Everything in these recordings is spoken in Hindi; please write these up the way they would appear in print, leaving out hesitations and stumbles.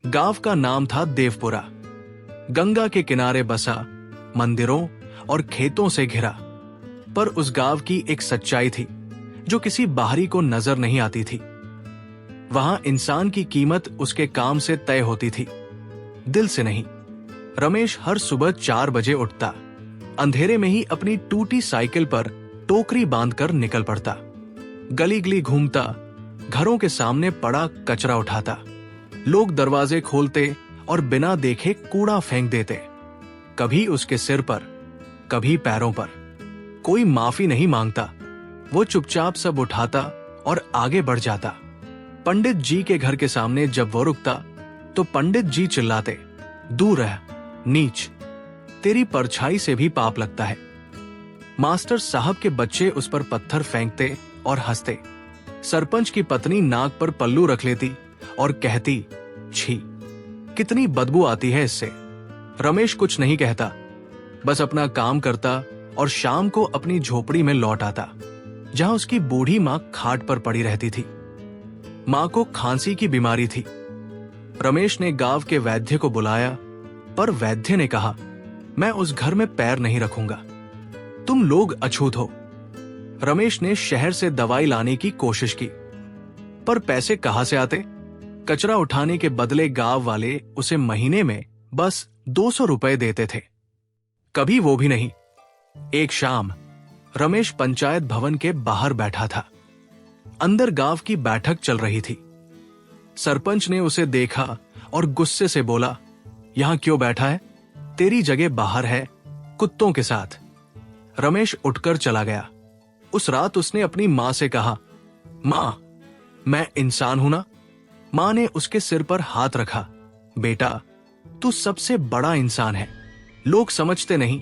गांव का नाम था देवपुरा। गंगा के किनारे बसा, मंदिरों और खेतों से घिरा। पर उस गांव की एक सच्चाई थी जो किसी बाहरी को नजर नहीं आती थी। वहां इंसान की कीमत उसके काम से तय होती थी, दिल से नहीं। रमेश हर सुबह 4 बजे उठता, अंधेरे में ही अपनी टूटी साइकिल पर टोकरी बांधकर निकल पड़ता। गली गली घूमता, घरों के सामने पड़ा कचरा उठाता। लोग दरवाजे खोलते और बिना देखे कूड़ा फेंक देते, कभी उसके सिर पर, कभी पैरों पर। कोई माफी नहीं मांगता, वो चुपचाप सब उठाता और आगे बढ़ जाता। पंडित जी के घर के सामने जब वो रुकता तो पंडित जी चिल्लाते, दूर रह नीच, तेरी परछाई से भी पाप लगता है। मास्टर साहब के बच्चे उस पर पत्थर फेंकते और हंसते। सरपंच की पत्नी नाक पर पल्लू रख लेती और कहती, छी, कितनी बदबू आती है इससे। रमेश कुछ नहीं कहता, बस अपना काम करता और शाम को अपनी झोपड़ी में लौट आता, जहां उसकी बूढ़ी मां खाट पर पड़ी रहती थी। मां को खांसी की बीमारी थी। रमेश ने गांव के वैद्य को बुलाया, पर वैद्य ने कहा, मैं उस घर में पैर नहीं रखूंगा, तुम लोग अछूत हो। रमेश ने शहर से दवाई लाने की कोशिश की, पर पैसे कहां से आते। कचरा उठाने के बदले गांव वाले उसे महीने में बस 200 रुपए देते थे, कभी वो भी नहीं। एक शाम रमेश पंचायत भवन के बाहर बैठा था। अंदर गांव की बैठक चल रही थी। सरपंच ने उसे देखा और गुस्से से बोला, यहां क्यों बैठा है? तेरी जगह बाहर है, कुत्तों के साथ। रमेश उठकर चला गया। उस रात उसने अपनी मां से कहा, मां, मैं इंसान हूं ना? मां ने उसके सिर पर हाथ रखा, बेटा, तू सबसे बड़ा इंसान है। लोग समझते नहीं,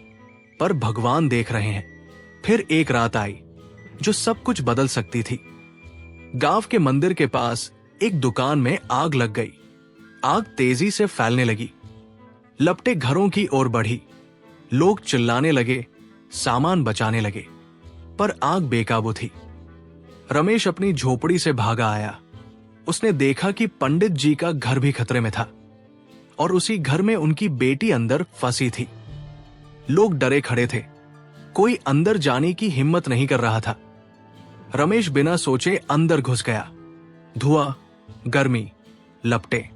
पर भगवान देख रहे हैं। फिर एक रात आई जो सब कुछ बदल सकती थी। गांव के मंदिर के पास एक दुकान में आग लग गई। आग तेजी से फैलने लगी, लपटे घरों की ओर बढ़ी। लोग चिल्लाने लगे, सामान बचाने लगे, पर आग बेकाबू थी। रमेश अपनी झोपड़ी से भागा आया। उसने देखा कि पंडित जी का घर भी खतरे में था और उसी घर में उनकी बेटी अंदर फंसी थी। लोग डरे खड़े थे, कोई अंदर जाने की हिम्मत नहीं कर रहा था। रमेश बिना सोचे अंदर घुस गया। धुआं, गर्मी, लपटे,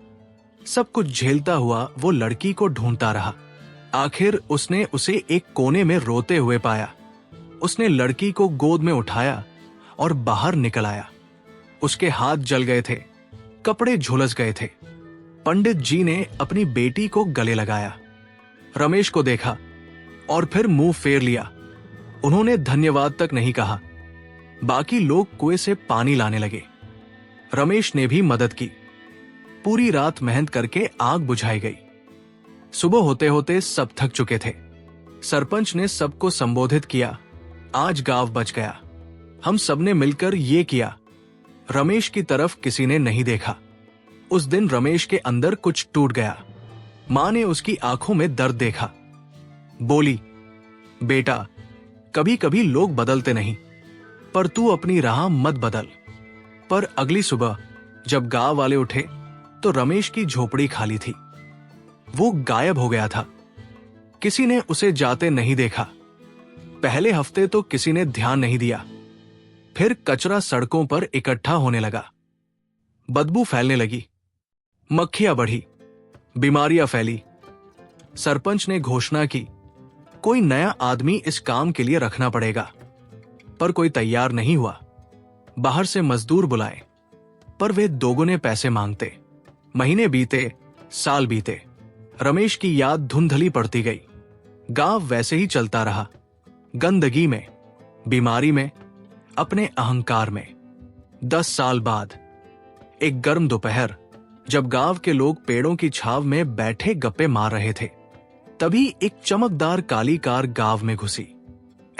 सब कुछ झेलता हुआ वो लड़की को ढूंढता रहा। आखिर उसने उसे एक कोने में रोते हुए पाया। उसने लड़की को गोद में उठाया और बाहर निकल आया। उसके हाथ जल गए थे, कपड़े झुलस गए थे। पंडित जी ने अपनी बेटी को गले लगाया, रमेश को देखा और फिर मुंह फेर लिया। उन्होंने धन्यवाद तक नहीं कहा। बाकी लोग कुएं से पानी लाने लगे। रमेश ने भी मदद की। पूरी रात मेहनत करके आग बुझाई गई। सुबह होते होते सब थक चुके थे। सरपंच ने सबको संबोधित किया, आज गांव बच गया, हम सबने मिलकर ये किया। रमेश की तरफ किसी ने नहीं देखा। उस दिन रमेश के अंदर कुछ टूट गया। मां ने उसकी आंखों में दर्द देखा। बोली, बेटा, कभी कभी लोग बदलते नहीं, पर तू अपनी राह मत बदल। पर अगली सुबह जब गांव वाले उठे तो रमेश की झोपड़ी खाली थी। वो गायब हो गया था। किसी ने उसे जाते नहीं देखा। पहले हफ्ते तो किसी ने ध्यान नहीं दिया। फिर कचरा सड़कों पर इकट्ठा होने लगा। बदबू फैलने लगी, मक्खियां बढ़ी, बीमारियां फैली। सरपंच ने घोषणा की, कोई नया आदमी इस काम के लिए रखना पड़ेगा, पर कोई तैयार नहीं हुआ। बाहर से मजदूर बुलाए, पर वे दोगुने पैसे मांगते। महीने बीते, साल बीते। रमेश की याद धुंधली पड़ती गई। गांव वैसे ही चलता रहा, गंदगी में, बीमारी में, अपने अहंकार में। 10 साल बाद एक गर्म दोपहर, जब गांव के लोग पेड़ों की छाव में बैठे गप्पे मार रहे थे, तभी एक चमकदार काली कार गांव में घुसी।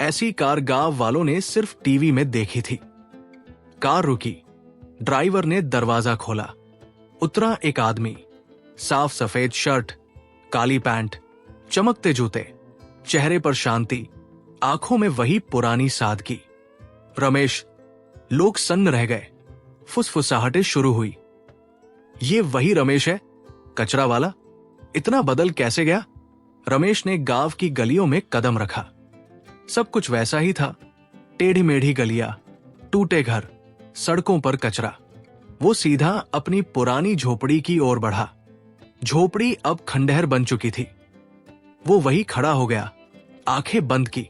ऐसी कार गांव वालों ने सिर्फ टीवी में देखी थी। कार रुकी, ड्राइवर ने दरवाजा खोला। उतरा एक आदमी, साफ सफेद शर्ट, काली पैंट, चमकते जूते, चेहरे पर शांति, आंखों में वही पुरानी सादगी। रमेश, लोग सन्न रह गए। फुसफुसाहटें शुरू हुई। ये वही रमेश है कचरा वाला इतना बदल कैसे गया? रमेश ने गांव की गलियों में कदम रखा। सब कुछ वैसा ही था, टेढ़ी मेढ़ी गलियां, टूटे घर, सड़कों पर कचरा। वो सीधा अपनी पुरानी झोपड़ी की ओर बढ़ा। झोपड़ी अब खंडहर बन चुकी थी। वो वही खड़ा हो गया, आंखें बंद की।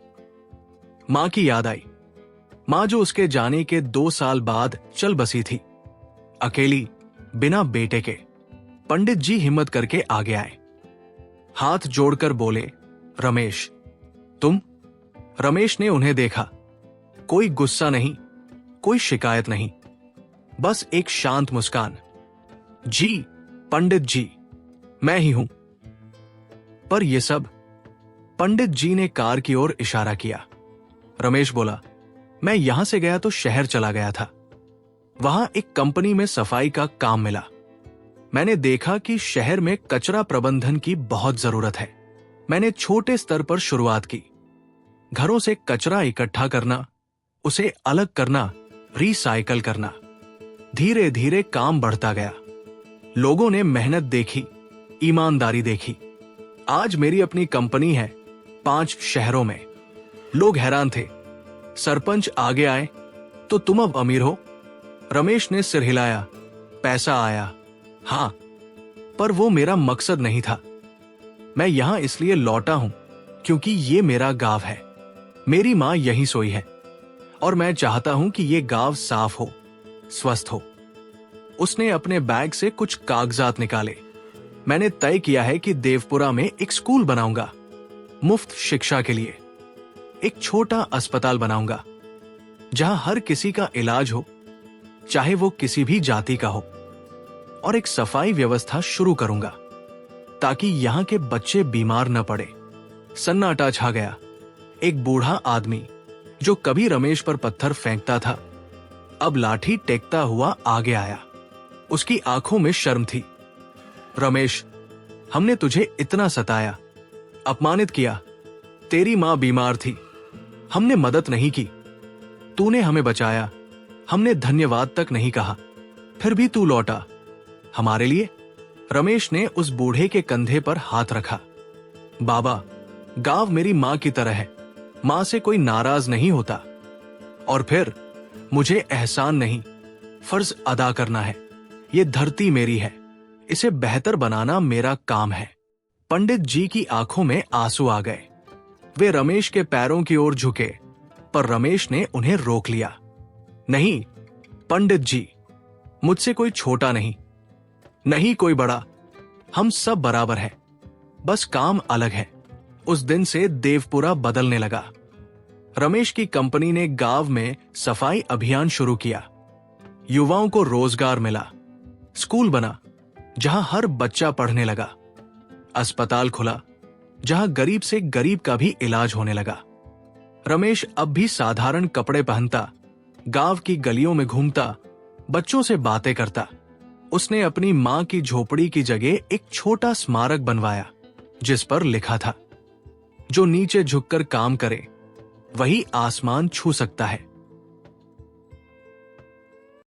मां की याद आई, मां जो उसके जाने के 2 साल बाद चल बसी थी, अकेली, बिना बेटे के। पंडित जी हिम्मत करके आगे आए, हाथ जोड़कर बोले, रमेश तुम? रमेश ने उन्हें देखा। कोई गुस्सा नहीं, कोई शिकायत नहीं, बस एक शांत मुस्कान। जी पंडित जी, मैं ही हूं। पर यह सब? पंडित जी ने कार की ओर इशारा किया। रमेश बोला, मैं यहां से गया तो शहर चला गया था। वहां एक कंपनी में सफाई का काम मिला। मैंने देखा कि शहर में कचरा प्रबंधन की बहुत जरूरत है। मैंने छोटे स्तर पर शुरुआत की, घरों से कचरा इकट्ठा करना, उसे अलग करना, रिसाइकल करना। धीरे धीरे काम बढ़ता गया। लोगों ने मेहनत देखी, ईमानदारी देखी। आज मेरी अपनी कंपनी है 5 शहरों में। लोग हैरान थे। सरपंच आगे आए, तो तुम अब अमीर हो? रमेश ने सिर हिलाया। पैसा आया, हां, पर वो मेरा मकसद नहीं था। मैं यहां इसलिए लौटा हूं क्योंकि ये मेरा गांव है। मेरी मां यहीं सोई है और मैं चाहता हूं कि ये गांव साफ हो, स्वस्थ हो। उसने अपने बैग से कुछ कागजात निकाले। मैंने तय किया है कि देवपुरा में एक स्कूल बनाऊंगा, मुफ्त शिक्षा के लिए। एक छोटा अस्पताल बनाऊंगा जहां हर किसी का इलाज हो, चाहे वो किसी भी जाति का हो। और एक सफाई व्यवस्था शुरू करूंगा ताकि यहां के बच्चे बीमार न पड़े। सन्नाटा छा गया। एक बूढ़ा आदमी जो कभी रमेश पर पत्थर फेंकता था, अब लाठी टेकता हुआ आगे आया। उसकी आंखों में शर्म थी। रमेश, हमने तुझे इतना सताया, अपमानित किया। तेरी मां बीमार थी, हमने मदद नहीं की। तूने हमें बचाया, हमने धन्यवाद तक नहीं कहा। फिर भी तू लौटा हमारे लिए। रमेश ने उस बूढ़े के कंधे पर हाथ रखा। बाबा, गांव मेरी मां की तरह है। मां से कोई नाराज नहीं होता। और फिर मुझे एहसान नहीं, फर्ज अदा करना है। ये धरती मेरी है, इसे बेहतर बनाना मेरा काम है। पंडित जी की आंखों में आंसू आ गए। वे रमेश के पैरों की ओर झुके, पर रमेश ने उन्हें रोक लिया। नहीं पंडित जी, मुझसे कोई छोटा नहीं, नहीं कोई बड़ा। हम सब बराबर हैं, बस काम अलग है। उस दिन से देवपुरा बदलने लगा। रमेश की कंपनी ने गांव में सफाई अभियान शुरू किया। युवाओं को रोजगार मिला। स्कूल बना जहां हर बच्चा पढ़ने लगा। अस्पताल खुला जहां गरीब से गरीब का भी इलाज होने लगा। रमेश अब भी साधारण कपड़े पहनता, गांव की गलियों में घूमता, बच्चों से बातें करता। उसने अपनी मां की झोपड़ी की जगह एक छोटा स्मारक बनवाया जिस पर लिखा था, जो नीचे झुककर काम करे वही आसमान छू सकता है।